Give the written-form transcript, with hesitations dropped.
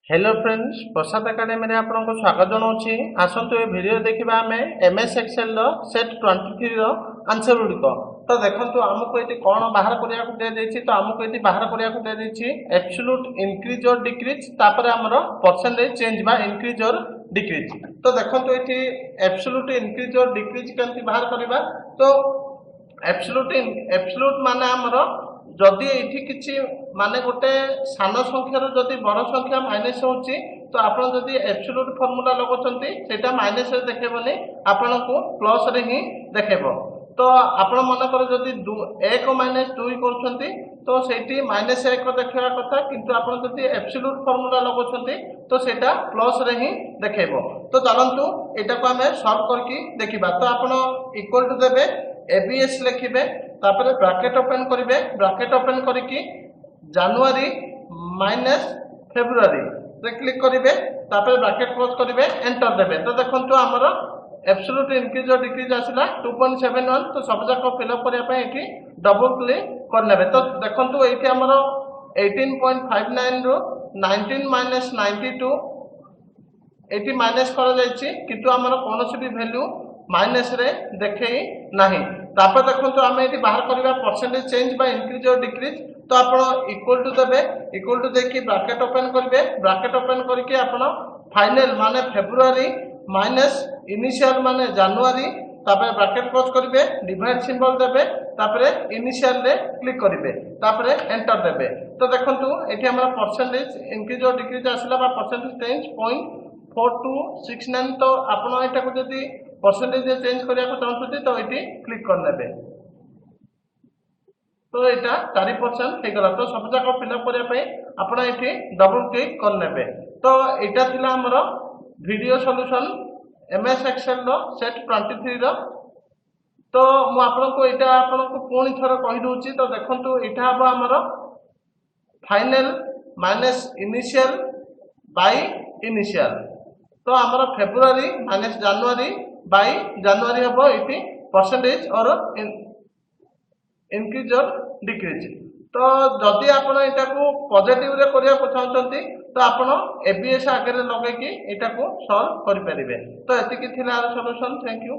Hello friends प्रसाद academy आपको स्वागत जनाऊँगी। आसतु ए video देखा आम एमएस एक्सेल सेट 23 आंसर गुड़िक। तो देखो आमको ये कौन बाहर करने दिखाई तो आमको ये बाहर करने दिखाई एब्सोल्यूट इंक्रीज और डिक्रीज तापर आमर परसेंटेज चेंज बा इंक्रीज और डिक्रीज। तो देखो ये एब्सोल्यूट इंक्रीज और डिक्रीज केमती बाहर करवा। तो एब्सोल्यूट माने आमर जदि ये किसी माने गोटे सान संख्यार जदि बड़ संख्या माइनस होची तो आप एब्सोल्यूट फर्मूला लगाउछंती सेटा माइनस रे देखेबनी आपन को प्लस रे ही देखेबो। तो आपण मन कर जदि 1 माइनस 2 करछंती तो सेठी माइनस 1 देखा कथा किंतु आपण जदि एब्सोल्यूट फर्मूला लगाउछंती तो सेटा प्लस रे ही देखेबो। तो चलंतु एटा को हमें सॉल्व करके देखिबा। तो आपण इक्वल टू देबे एबीएस लिखिबे तापर ब्रैकेट ओपन करिवे ब्रैकेट ओपन करिकी जनवरी माइनस फेब्रुआरी रे क्लिक करिवे तापर ब्रैकेट क्लोज करिवे एंटर देबे। तो देखंतु हमर एब्सोल्यूट इंक्रीज और डिक्रीज आसिला 2.71। तो सब जाक फिल अप करिया पय एठी डबल क्लिक कर नेबे। तो देखंतु एठी हमर 18.59 रो 19 माइनस 92 एठी माइनस कर जायछि किंतु हमर कोनोसी भी वैल्यू माइनस रे देखै नाही। तापर देखो आम ये बाहर करवा परसेंटेज चेंज बा इंक्रीज और डिक्रीज। तो आप इक्वल टू देबे इक्वल टू देखिए ब्रैकेट ओपन करेंगे ब्रैकेट ओपन करके आप फाइनल माने फेब्रुआरी माइनस इनिशियल माने जनवरी तापर ब्रैकेट क्लोज करेंगे डिवाइड सिंबल देबे तापर इनिशियल रे क्लिक करेंगे तापर एंटर देबे। तो देखंतु एठी हमरा परसेंटेज इंक्रीज और डिक्रीज आसिला बा परसेंटेज चेंज 0.4269। तो आपण एटा को जदी परसेंटेज चेंज करिया को चाहते तो ये क्लिक कर नेबे। तो यहाँ 4% हो गला। तो सब जाक फिलअप करने आपड़ ये डबल क्लिक कर नेबे। तो यहाँ थिला हमर video solution MS Excel set 23 रो। तो मु आपनको एटा आपनको पुणी थर कहि दोछि। तो देखंतु एटा हबो हमर final minus initial by initial. तो हमर फेब्रुआरी माइनस जनवरी बाय जनवरी हम ये परसेंटेज और इंक्रीज और डिक्रीज। तो जदि आप पॉजिटिव रे करिया को चाहते तो आप एबीएस आगे लगे कि एटा को सॉल्व करि परिबे। तो एतिकी थिला सॉल्यूशन। Thank you.